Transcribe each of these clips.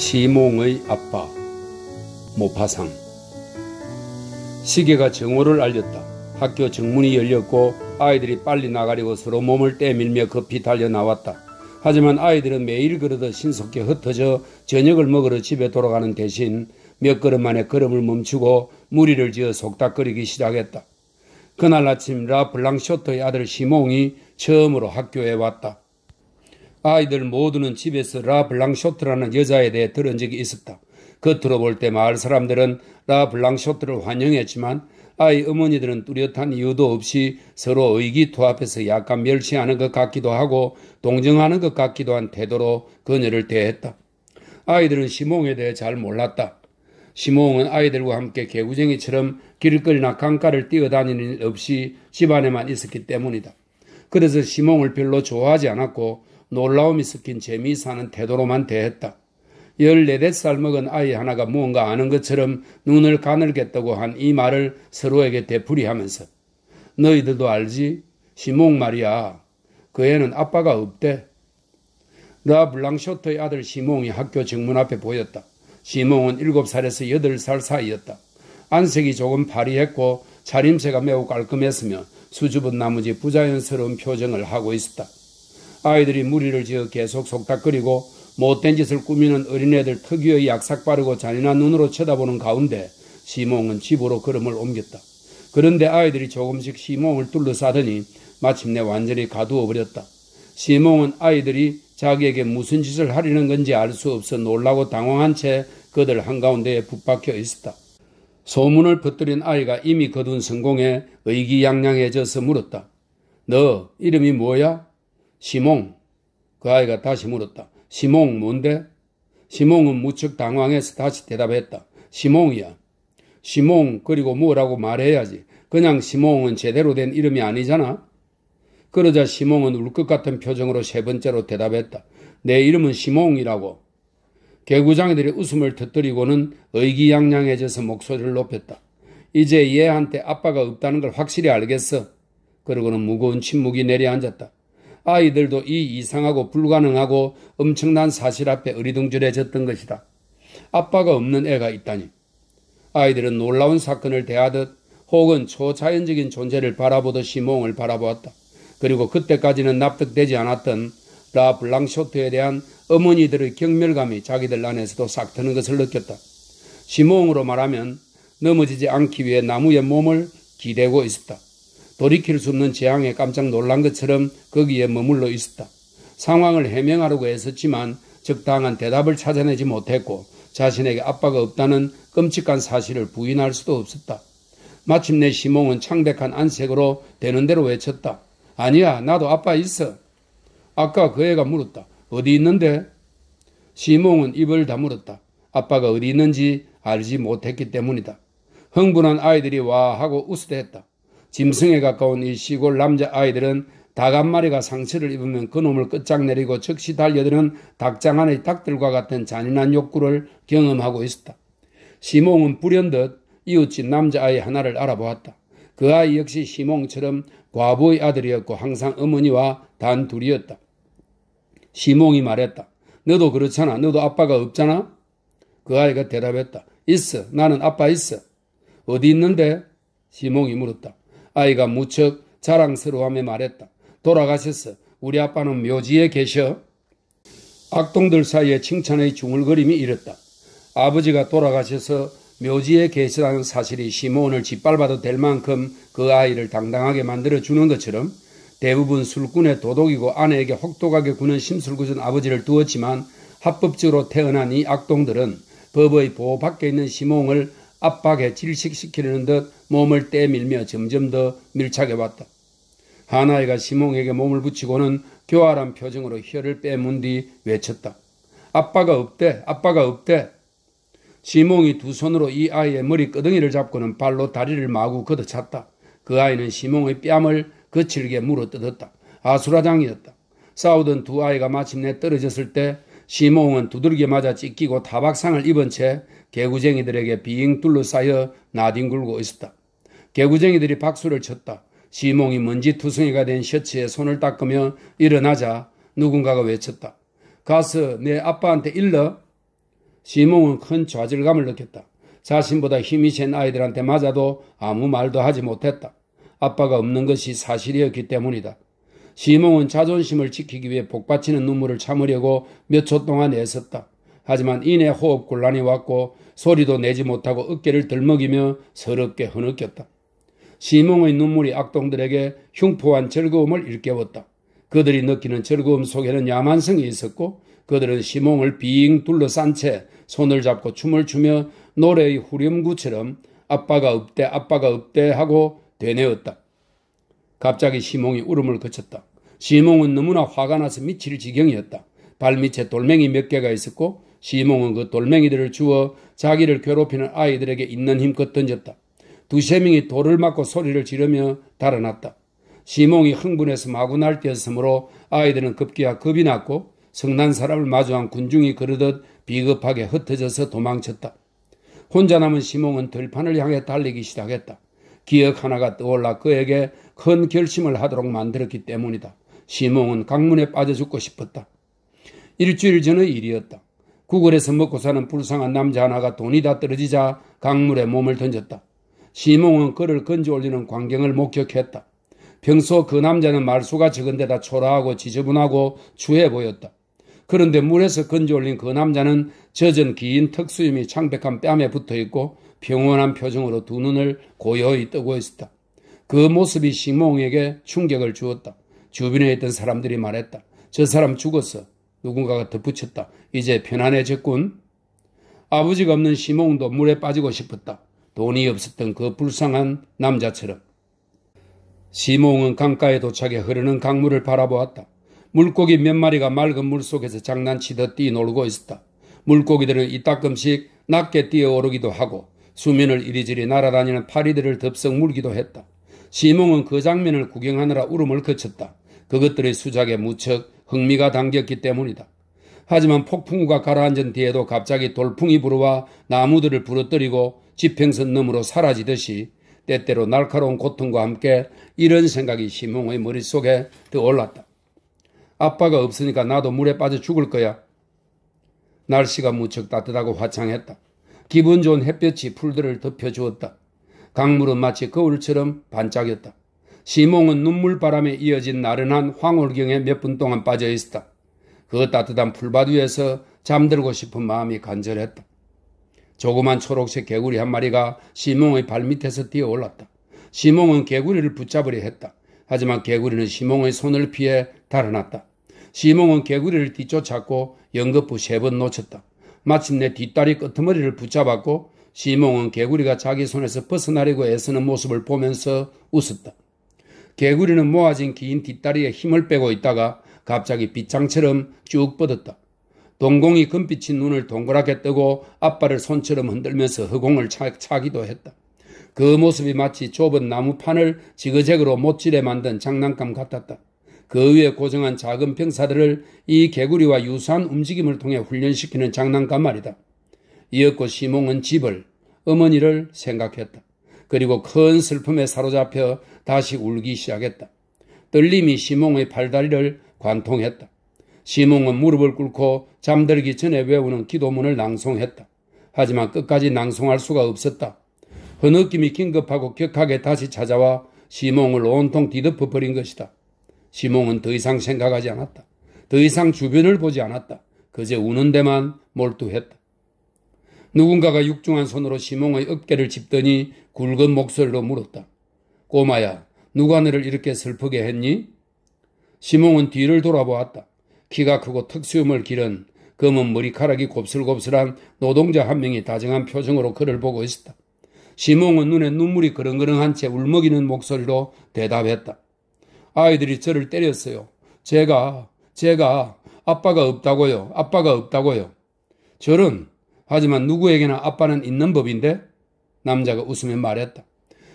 시몽의 아빠 모파상. 시계가 정오를 알렸다. 학교 정문이 열렸고 아이들이 빨리 나가려고 서로 몸을 떼밀며 급히 달려 나왔다. 하지만 아이들은 매일 그러듯 신속히 흩어져 저녁을 먹으러 집에 돌아가는 대신 몇 걸음 만에 걸음을 멈추고 무리를 지어 속닥거리기 시작했다. 그날 아침 라블랑쇼트의 아들 시몽이 처음으로 학교에 왔다. 아이들 모두는 집에서 라블랑쇼트라는 여자에 대해 들은 적이 있었다. 겉으로 볼 때 마을 사람들은 라블랑쇼트를 환영했지만 아이 어머니들은 뚜렷한 이유도 없이 서로 의기투합해서 약간 멸시하는 것 같기도 하고 동정하는 것 같기도 한 태도로 그녀를 대했다. 아이들은 시몽에 대해 잘 몰랐다. 시몽은 아이들과 함께 개구쟁이처럼 길거리나 강가를 뛰어다니는 일 없이 집안에만 있었기 때문이다. 그래서 시몽을 별로 좋아하지 않았고 놀라움이 섞인 재미있어하는 태도로만 대했다. 14살 먹은 아이 하나가 무언가 아는 것처럼 눈을 가늘게 뜨고 한 이 말을 서로에게 되풀이하면서 너희들도 알지? 시몽 말이야. 그 애는 아빠가 없대. 라블랑쇼트의 아들 시몽이 학교 정문 앞에 보였다. 시몽은 7살에서 8살 사이였다. 안색이 조금 파리했고 차림새가 매우 깔끔했으며 수줍은 나머지 부자연스러운 표정을 하고 있었다. 아이들이 무리를 지어 계속 속닥거리고 못된 짓을 꾸미는 어린애들 특유의 약삭빠르고 잔인한 눈으로 쳐다보는 가운데 시몽은 집으로 걸음을 옮겼다. 그런데 아이들이 조금씩 시몽을 둘러싸더니 마침내 완전히 가두어버렸다. 시몽은 아이들이 자기에게 무슨 짓을 하려는 건지 알 수 없어 놀라고 당황한 채 그들 한가운데에 붙박혀 있었다. 소문을 퍼뜨린 아이가 이미 거둔 성공에 의기양양해져서 물었다. 너 이름이 뭐야? 시몽. 그 아이가 다시 물었다. 시몽 뭔데? 시몽은 무척 당황해서 다시 대답했다. 시몽이야. 시몽 그리고 뭐라고 말해야지. 그냥 시몽은 제대로 된 이름이 아니잖아. 그러자 시몽은 울 것 같은 표정으로 세 번째로 대답했다. 내 이름은 시몽이라고. 개구장이들이 웃음을 터뜨리고는 의기양양해져서 목소리를 높였다. 이제 얘한테 아빠가 없다는 걸 확실히 알겠어. 그러고는 무거운 침묵이 내려앉았다. 아이들도 이 이상하고 불가능하고 엄청난 사실 앞에 어리둥절해졌던 것이다. 아빠가 없는 애가 있다니. 아이들은 놀라운 사건을 대하듯 혹은 초자연적인 존재를 바라보듯 시몽을 바라보았다. 그리고 그때까지는 납득되지 않았던 라블랑쇼트에 대한 어머니들의 경멸감이 자기들 안에서도 싹 트는 것을 느꼈다. 시몽으로 말하면 넘어지지 않기 위해 나무에 몸을 기대고 있었다. 돌이킬 수 없는 재앙에 깜짝 놀란 것처럼 거기에 머물러 있었다. 상황을 해명하려고 애썼지만 적당한 대답을 찾아내지 못했고 자신에게 아빠가 없다는 끔찍한 사실을 부인할 수도 없었다. 마침내 시몽은 창백한 안색으로 되는 대로 외쳤다. 아니야, 나도 아빠 있어. 아까 그 애가 물었다. 어디 있는데? 시몽은 입을 다물었다. 아빠가 어디 있는지 알지 못했기 때문이다. 흥분한 아이들이 와 하고 웃으대했다. 짐승에 가까운 이 시골 남자아이들은 닭 한 마리가 상처를 입으면 그놈을 끝장내리고 즉시 달려드는 닭장 안의 닭들과 같은 잔인한 욕구를 경험하고 있었다. 시몽은 불현듯 이웃집 남자아이 하나를 알아보았다. 그 아이 역시 시몽처럼 과부의 아들이었고 항상 어머니와 단 둘이었다. 시몽이 말했다. 너도 그렇잖아. 너도 아빠가 없잖아. 그 아이가 대답했다. 있어. 나는 아빠 있어. 어디 있는데? 시몽이 물었다. 아이가 무척 자랑스러워하며 말했다. 돌아가셨어. 우리 아빠는 묘지에 계셔. 악동들 사이에 칭찬의 중얼거림이 일었다. 아버지가 돌아가셔서 묘지에 계시다는 사실이 시몬을 짓밟아도 될 만큼 그 아이를 당당하게 만들어주는 것처럼 대부분 술꾼의 도둑이고 아내에게 혹독하게 구는 심술궂은 아버지를 두었지만 합법적으로 태어난 이 악동들은 법의 보호 밖에 있는 시몽을 압박에 질식시키려는 듯 몸을 떼밀며 점점 더 밀착해왔다. 하나이가 시몽에게 몸을 붙이고는 교활한 표정으로 혀를 빼문 뒤 외쳤다. 아빠가 없대. 아빠가 없대. 시몽이 두 손으로 이 아이의 머리 끄덩이를 잡고는 발로 다리를 마구 걷어찼다. 그 아이는 시몽의 뺨을 거칠게 물어뜯었다. 아수라장이었다. 싸우던 두 아이가 마침내 떨어졌을 때 시몽은 두들겨 맞아 찢기고 타박상을 입은 채 개구쟁이들에게 빙 둘러싸여 나뒹굴고 있었다. 개구쟁이들이 박수를 쳤다. 시몽이 먼지투성이가 된 셔츠에 손을 닦으며 일어나자 누군가가 외쳤다. 가서 내 아빠한테 일러. 시몬은 큰 좌절감을 느꼈다. 자신보다 힘이 센 아이들한테 맞아도 아무 말도 하지 못했다. 아빠가 없는 것이 사실이었기 때문이다. 시몬은 자존심을 지키기 위해 복받치는 눈물을 참으려고 몇 초 동안 애썼다. 하지만 이내 호흡 곤란이 왔고 소리도 내지 못하고 어깨를 들먹이며 서럽게 흐느꼈다. 시몬의 눈물이 악동들에게 흉포한 즐거움을 일깨웠다. 그들이 느끼는 즐거움 속에는 야만성이 있었고 그들은 시몬을 빙 둘러싼 채 손을 잡고 춤을 추며 노래의 후렴구처럼 아빠가 없대 하고 되뇌었다. 갑자기 시몬이 울음을 그쳤다. 시몬은 너무나 화가 나서 미칠 지경이었다. 발밑에 돌멩이 몇 개가 있었고 시몬은 그 돌멩이들을 주워 자기를 괴롭히는 아이들에게 있는 힘껏 던졌다. 두세 명이 돌을 맞고 소리를 지르며 달아났다. 시몬이 흥분해서 마구 날뛰었으므로 아이들은 급기야 겁이 났고 성난 사람을 마주한 군중이 그러듯 비겁하게 흩어져서 도망쳤다. 혼자 남은 시몬은 들판을 향해 달리기 시작했다. 기억 하나가 떠올라 그에게 큰 결심을 하도록 만들었기 때문이다. 시몬은 강문에 빠져 죽고 싶었다. 일주일 전의 일이었다. 구걸에서 먹고 사는 불쌍한 남자 하나가 돈이 다 떨어지자 강물에 몸을 던졌다. 시몬은 그를 건져 올리는 광경을 목격했다. 평소 그 남자는 말수가 적은 데다 초라하고 지저분하고 추해 보였다. 그런데 물에서 건져 올린 그 남자는 젖은 긴 턱수염이 창백한 뺨에 붙어있고 평온한 표정으로 두 눈을 고요히 뜨고 있었다. 그 모습이 시몬에게 충격을 주었다. 주변에 있던 사람들이 말했다. 저 사람 죽었어. 누군가가 덧붙였다. 이제 편안해졌군. 아버지가 없는 시몬도 물에 빠지고 싶었다. 돈이 없었던 그 불쌍한 남자처럼. 시몬은 강가에 도착해 흐르는 강물을 바라보았다. 물고기 몇 마리가 맑은 물속에서 장난치듯 뛰놀고 있었다. 물고기들은 이따금씩 낮게 뛰어오르기도 하고 수면을 이리저리 날아다니는 파리들을 덥석 물기도 했다. 시몬은 그 장면을 구경하느라 울음을 그쳤다. 그것들의 수작에 무척 흥미가 당겼기 때문이다. 하지만 폭풍우가 가라앉은 뒤에도 갑자기 돌풍이 불어와 나무들을 부러뜨리고 지평선 너머로 사라지듯이 때때로 날카로운 고통과 함께 이런 생각이 시몬의 머릿속에 떠올랐다. 아빠가 없으니까 나도 물에 빠져 죽을 거야. 날씨가 무척 따뜻하고 화창했다. 기분 좋은 햇볕이 풀들을 덮여주었다. 강물은 마치 거울처럼 반짝였다. 시몬은 눈물바람에 이어진 나른한 황홀경에 몇 분 동안 빠져 있었다. 그 따뜻한 풀밭 위에서 잠들고 싶은 마음이 간절했다. 조그만 초록색 개구리 한 마리가 시몬의 발밑에서 뛰어올랐다. 시몬은 개구리를 붙잡으려 했다. 하지만 개구리는 시몬의 손을 피해 달아났다. 시몬은 개구리를 뒤쫓았고 연거푸 3번 놓쳤다. 마침내 뒷다리 끄트머리를 붙잡았고 시몬은 개구리가 자기 손에서 벗어나려고 애쓰는 모습을 보면서 웃었다. 개구리는 모아진 긴 뒷다리에 힘을 빼고 있다가 갑자기 빗장처럼 쭉 뻗었다. 동공이 금빛인 눈을 동그랗게 뜨고 앞발을 손처럼 흔들면서 허공을 차기도 했다. 그 모습이 마치 좁은 나무판을 지그재그로 못질에 만든 장난감 같았다. 그 위에 고정한 작은 병사들을 이 개구리와 유사한 움직임을 통해 훈련시키는 장난감 말이다. 이윽고 시몬은 집을, 어머니를 생각했다. 그리고 큰 슬픔에 사로잡혀 다시 울기 시작했다. 떨림이 시몬의 팔다리를 관통했다. 시몬은 무릎을 꿇고 잠들기 전에 외우는 기도문을 낭송했다. 하지만 끝까지 낭송할 수가 없었다. 흐느낌이 긴급하고 격하게 다시 찾아와 시몬을 온통 뒤덮어 버린 것이다. 시몬은 더 이상 생각하지 않았다. 더 이상 주변을 보지 않았다. 그저 우는 데만 몰두했다. 누군가가 육중한 손으로 시몬의 어깨를 짚더니 굵은 목소리로 물었다. 꼬마야, 누가 너를 이렇게 슬프게 했니? 시몬은 뒤를 돌아보았다. 키가 크고 턱수염을 기른 검은 머리카락이 곱슬곱슬한 노동자 한 명이 다정한 표정으로 그를 보고 있었다. 시몬은 눈에 눈물이 그렁그렁한 채 울먹이는 목소리로 대답했다. 아이들이 저를 때렸어요. 제가 아빠가 없다고요. 저런, 하지만 누구에게나 아빠는 있는 법인데? 남자가 웃으며 말했다.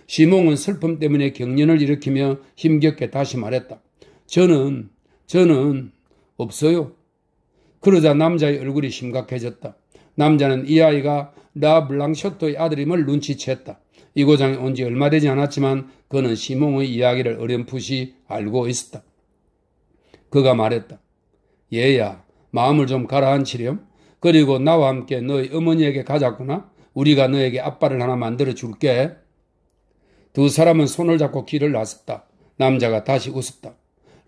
시몬은 슬픔 때문에 경련을 일으키며 힘겹게 다시 말했다. 저는 없어요. 그러자 남자의 얼굴이 심각해졌다. 남자는 이 아이가 라 블랑쇼토의 아들임을 눈치챘다. 이 고장에 온 지 얼마 되지 않았지만 그는 시몬의 이야기를 어렴풋이 알고 있었다. 그가 말했다. 얘야, 마음을 좀 가라앉히렴. 그리고 나와 함께 너희 어머니에게 가자꾸나. 우리가 너에게 아빠를 하나 만들어 줄게. 두 사람은 손을 잡고 길을 나섰다. 남자가 다시 웃었다.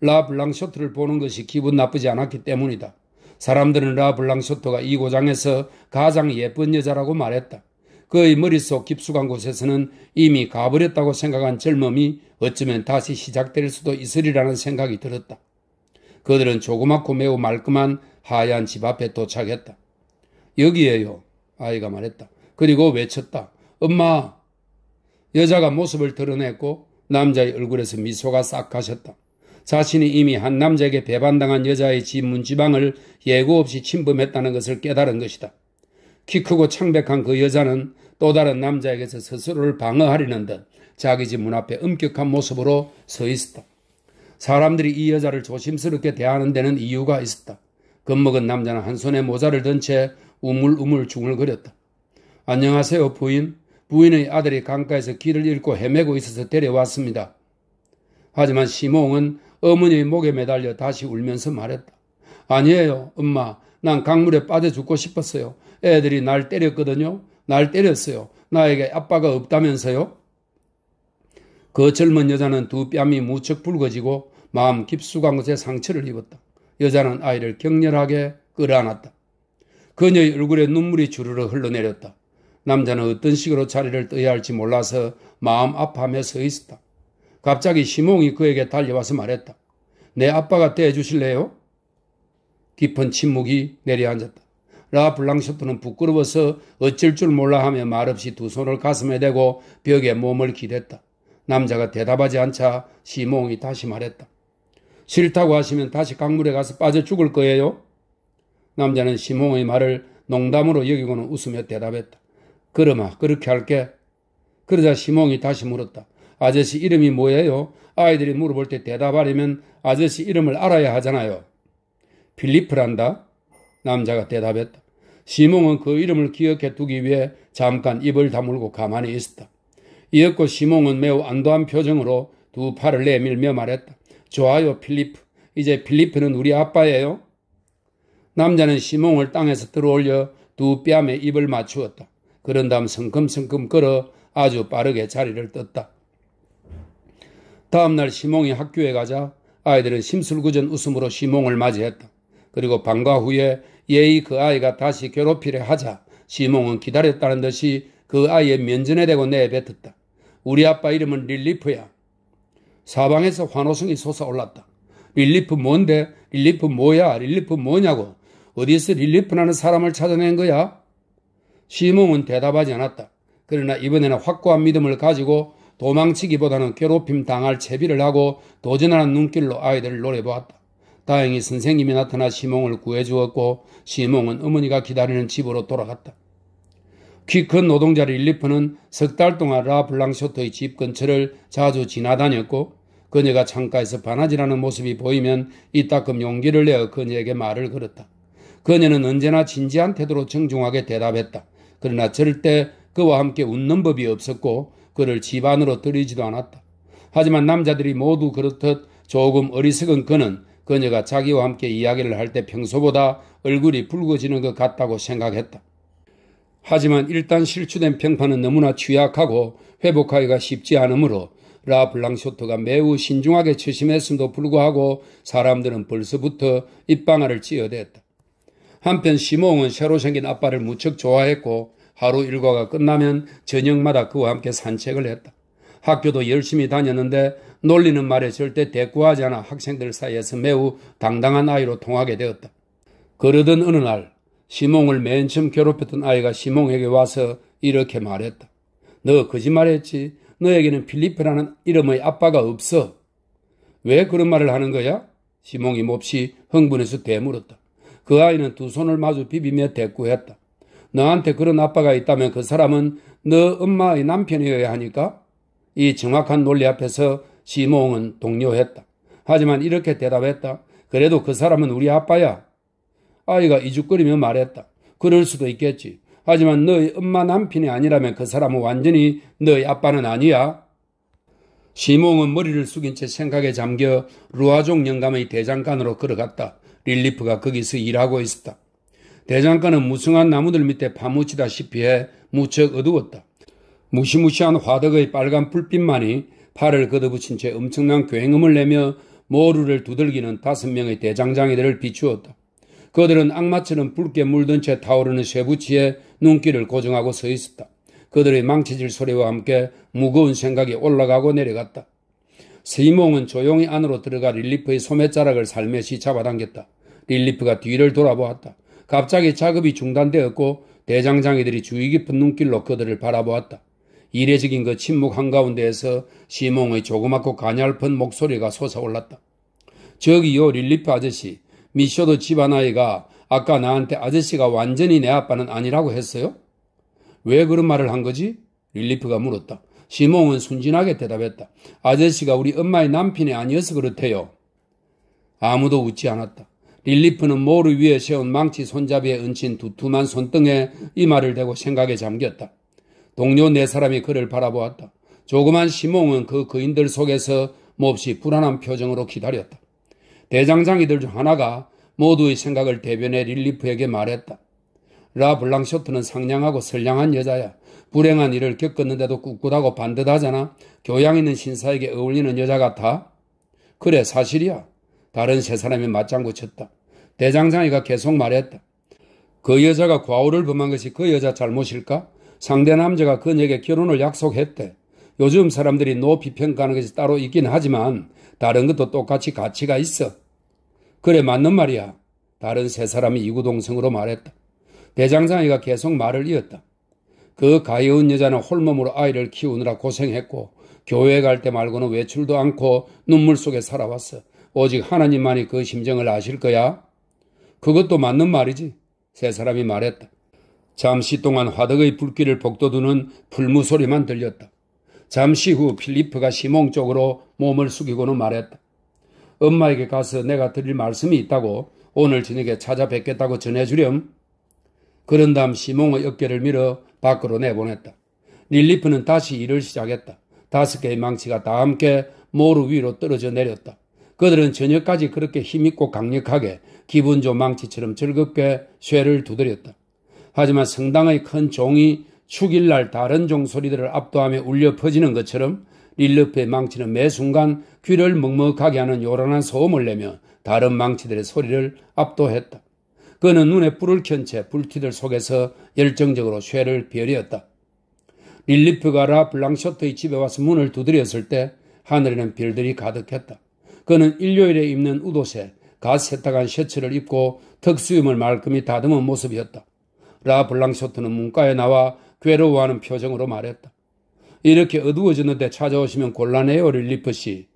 라 블랑쇼트를 보는 것이 기분 나쁘지 않았기 때문이다. 사람들은 라 블랑쇼트가 이 고장에서 가장 예쁜 여자라고 말했다. 그의 머릿속 깊숙한 곳에서는 이미 가버렸다고 생각한 젊음이 어쩌면 다시 시작될 수도 있으리라는 생각이 들었다. 그들은 조그맣고 매우 말끔한 하얀 집 앞에 도착했다. 여기에요. 아이가 말했다. 그리고 외쳤다. 엄마. 여자가 모습을 드러냈고 남자의 얼굴에서 미소가 싹 가셨다. 자신이 이미 한 남자에게 배반당한 여자의 집 문지방을 예고 없이 침범했다는 것을 깨달은 것이다. 키 크고 창백한 그 여자는 또 다른 남자에게서 스스로를 방어하려는 듯 자기 집 문 앞에 엄격한 모습으로 서 있었다. 사람들이 이 여자를 조심스럽게 대하는 데는 이유가 있었다. 겁먹은 남자는 한 손에 모자를 든 채 우물우물 중얼거렸다. 안녕하세요, 부인. 부인의 아들이 강가에서 길을 잃고 헤매고 있어서 데려왔습니다. 하지만 시몽은 어머니의 목에 매달려 다시 울면서 말했다. 아니에요, 엄마. 난 강물에 빠져 죽고 싶었어요. 애들이 날 때렸거든요. 날 때렸어요. 나에게 아빠가 없다면서요? 그 젊은 여자는 두 뺨이 무척 붉어지고 마음 깊숙한 곳에 상처를 입었다. 여자는 아이를 격렬하게 끌어안았다. 그녀의 얼굴에 눈물이 주르르 흘러내렸다. 남자는 어떤 식으로 자리를 떠야 할지 몰라서 마음 아파하며 서 있었다. 갑자기 시몽이 그에게 달려와서 말했다. 내 아빠가 대해주실래요? 깊은 침묵이 내려앉았다. 라 블랑쇼트는 부끄러워서 어쩔 줄 몰라 하며 말없이 두 손을 가슴에 대고 벽에 몸을 기댔다. 남자가 대답하지 않자 시몽이 다시 말했다. 싫다고 하시면 다시 강물에 가서 빠져 죽을 거예요? 남자는 시몽의 말을 농담으로 여기고는 웃으며 대답했다. 그러마, 그렇게 할게. 그러자 시몽이 다시 물었다. 아저씨 이름이 뭐예요? 아이들이 물어볼 때 대답하려면 아저씨 이름을 알아야 하잖아요. 필리프란다. 남자가 대답했다. 시몽은 그 이름을 기억해 두기 위해 잠깐 입을 다물고 가만히 있었다. 이윽고 시몽은 매우 안도한 표정으로 두 팔을 내밀며 말했다. 좋아요, 필리프. 이제 필리프는 우리 아빠예요. 남자는 시몽을 땅에서 들어올려 두 뺨에 입을 맞추었다. 그런 다음 성큼성큼 걸어 아주 빠르게 자리를 떴다. 다음날 시몽이 학교에 가자 아이들은 심술궂은 웃음으로 시몽을 맞이했다. 그리고 방과 후에 예의 그 아이가 다시 괴롭히려 하자 시몽은 기다렸다는 듯이 그 아이의 면전에 대고 내뱉었다. 우리 아빠 이름은 릴리프야. 사방에서 환호성이 솟아올랐다. 릴리프 뭔데? 릴리프 뭐야? 릴리프 뭐냐고. 어디서 릴리프라는 사람을 찾아낸 거야? 시몽은 대답하지 않았다. 그러나 이번에는 확고한 믿음을 가지고 도망치기보다는 괴롭힘 당할 채비를 하고 도전하는 눈길로 아이들을 노려보았다. 다행히 선생님이 나타나 시몽을 구해주었고 시몽은 어머니가 기다리는 집으로 돌아갔다. 키 큰 노동자 릴리프는 석 달 동안 라 블랑쇼트의 집 근처를 자주 지나다녔고 그녀가 창가에서 바느질하는 모습이 보이면 이따금 용기를 내어 그녀에게 말을 걸었다. 그녀는 언제나 진지한 태도로 정중하게 대답했다. 그러나 절대 그와 함께 웃는 법이 없었고 그를 집 안으로 들이지도 않았다. 하지만 남자들이 모두 그렇듯 조금 어리석은 그는 그녀가 자기와 함께 이야기를 할 때 평소보다 얼굴이 붉어지는 것 같다고 생각했다. 하지만 일단 실추된 평판은 너무나 취약하고 회복하기가 쉽지 않으므로 라 블랑쇼트가 매우 신중하게 처심했음에도 불구하고 사람들은 벌써부터 입방아를 찧어댔다. 한편 시몽은 새로 생긴 아빠를 무척 좋아했고 하루 일과가 끝나면 저녁마다 그와 함께 산책을 했다. 학교도 열심히 다녔는데 놀리는 말에 절대 대꾸하지 않아 학생들 사이에서 매우 당당한 아이로 통하게 되었다. 그러던 어느 날 시몽을 맨 처음 괴롭혔던 아이가 시몽에게 와서 이렇게 말했다. 너 거짓말했지. 너에게는 필리프라는 이름의 아빠가 없어. 왜 그런 말을 하는 거야? 시몽이 몹시 흥분해서 되물었다. 그 아이는 두 손을 마주 비비며 대꾸했다. 너한테 그런 아빠가 있다면 그 사람은 너 엄마의 남편이어야 하니까? 이 정확한 논리 앞에서 시몽은 동요했다. 하지만 이렇게 대답했다. 그래도 그 사람은 우리 아빠야. 아이가 이죽거리며 말했다. 그럴 수도 있겠지. 하지만 너의 엄마 남편이 아니라면 그 사람은 완전히 너의 아빠는 아니야. 시몽은 머리를 숙인 채 생각에 잠겨 루아족 영감의 대장간으로 걸어갔다. 릴리프가 거기서 일하고 있었다. 대장간은 무성한 나무들 밑에 파묻히다시피 해 무척 어두웠다. 무시무시한 화덕의 빨간 불빛만이 팔을 걷어붙인 채 엄청난 굉음을 내며 모루를 두들기는 5명의 대장장이들을 비추었다. 그들은 악마처럼 붉게 물든 채 타오르는 쇠붙이에 눈길을 고정하고 서 있었다. 그들의 망치질 소리와 함께 무거운 생각이 올라가고 내려갔다. 시몽은 조용히 안으로 들어가 릴리프의 소매자락을 살며시 잡아당겼다. 릴리프가 뒤를 돌아보았다. 갑자기 작업이 중단되었고 대장장이들이 주의 깊은 눈길로 그들을 바라보았다. 이례적인 그 침묵 한가운데에서 시몽의 조그맣고 가냘픈 목소리가 솟아올랐다. 저기요, 릴리프 아저씨. 미쇼도 집안아이가 아까 나한테 아저씨가 완전히 내 아빠는 아니라고 했어요? 왜 그런 말을 한 거지? 릴리프가 물었다. 시몽은 순진하게 대답했다. 아저씨가 우리 엄마의 남편이 아니어서 그렇대요. 아무도 웃지 않았다. 릴리프는 모루 위에 세운 망치 손잡이에 얹힌 두툼한 손등에 이마를 대고 생각에 잠겼다. 동료 4사람이 그를 바라보았다. 조그만 시몽은 그 거인들 속에서 몹시 불안한 표정으로 기다렸다. 대장장이들 중 하나가 모두의 생각을 대변해 릴리프에게 말했다. 라 블랑쇼트는 상냥하고 선량한 여자야. 불행한 일을 겪었는데도 꿋꿋하고 반듯하잖아. 교양 있는 신사에게 어울리는 여자 같아. 그래, 사실이야. 다른 3사람이 맞장구 쳤다. 대장장이가 계속 말했다. 그 여자가 과오를 범한 것이 그 여자 잘못일까? 상대 남자가 그녀에게 결혼을 약속했대. 요즘 사람들이 높이 평가하는 것이 따로 있긴 하지만 다른 것도 똑같이 가치가 있어. 그래, 맞는 말이야. 다른 3사람이 이구동성으로 말했다. 대장장이가 계속 말을 이었다. 그 가여운 여자는 홀몸으로 아이를 키우느라 고생했고 교회 갈 때 말고는 외출도 않고 눈물 속에 살아왔어. 오직 하나님만이 그 심정을 아실 거야. 그것도 맞는 말이지. 3사람이 말했다. 잠시 동안 화덕의 불길을 복돋우는 풀무 소리만 들렸다. 잠시 후 필리프가 시몽 쪽으로 몸을 숙이고는 말했다. 엄마에게 가서 내가 드릴 말씀이 있다고 오늘 저녁에 찾아뵙겠다고 전해주렴. 그런 다음 시몽의 어깨를 밀어 밖으로 내보냈다. 릴리프는 다시 일을 시작했다. 5개의 망치가 다 함께 모루 위로 떨어져 내렸다. 그들은 저녁까지 그렇게 힘있고 강력하게 기분 좋은 망치처럼 즐겁게 쇠를 두드렸다. 하지만 성당의 큰 종이 축일날 다른 종 소리들을 압도하며 울려 퍼지는 것처럼 릴리프의 망치는 매 순간 귀를 먹먹하게 하는 요란한 소음을 내며 다른 망치들의 소리를 압도했다. 그는 눈에 불을 켠 채 불티들 속에서 열정적으로 쇠를 베렸다. 릴리프가 라 블랑쇼트의 집에 와서 문을 두드렸을 때 하늘에는 별들이 가득했다. 그는 일요일에 입는 웃옷에 갓 세탁한 셔츠를 입고 턱수염을 말끔히 다듬은 모습이었다. 라 블랑쇼트는 문가에 나와 괴로워하는 표정으로 말했다. 이렇게 어두워졌는데 찾아오시면 곤란해요, 릴리프 씨.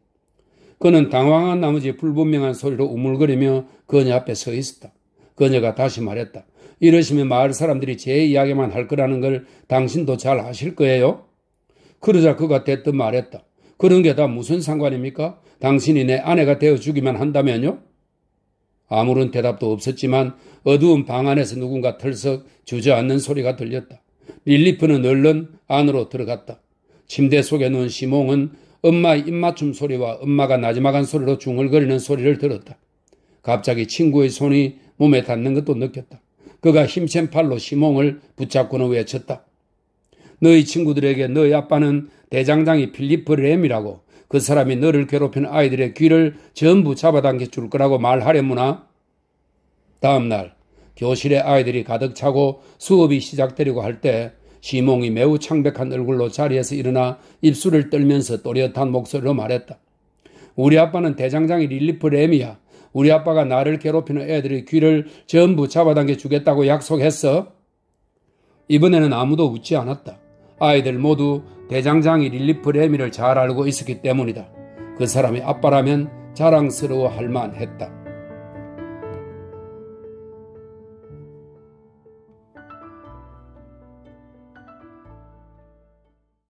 그는 당황한 나머지 불분명한 소리로 우물거리며 그녀 앞에 서 있었다. 그녀가 다시 말했다. 이러시면 마을 사람들이 제 이야기만 할 거라는 걸 당신도 잘 아실 거예요? 그러자 그가 대뜸 말했다. 그런 게 다 무슨 상관입니까? 당신이 내 아내가 되어주기만 한다면요? 아무런 대답도 없었지만 어두운 방 안에서 누군가 털썩 주저앉는 소리가 들렸다. 릴리프는 얼른 안으로 들어갔다. 침대 속에 누운 시몽은 엄마의 입맞춤 소리와 엄마가 나지막한 소리로 중얼거리는 소리를 들었다. 갑자기 친구의 손이 몸에 닿는 것도 느꼈다. 그가 힘센 팔로 시몽을 붙잡고는 외쳤다. 너희 친구들에게 너희 아빠는 대장장이 필리프 램이라고 그 사람이 너를 괴롭히는 아이들의 귀를 전부 잡아당겨 줄 거라고 말하려무나? 다음 날 교실에 아이들이 가득 차고 수업이 시작되려고 할 때 시몽이 매우 창백한 얼굴로 자리에서 일어나 입술을 떨면서 또렷한 목소리로 말했다. 우리 아빠는 대장장이 릴리프 램이야. 우리 아빠가 나를 괴롭히는 애들의 귀를 전부 잡아당겨 주겠다고 약속했어. 이번에는 아무도 웃지 않았다. 아이들 모두 대장장이 릴리프 램이를 잘 알고 있었기 때문이다. 그 사람이 아빠라면 자랑스러워할 만했다.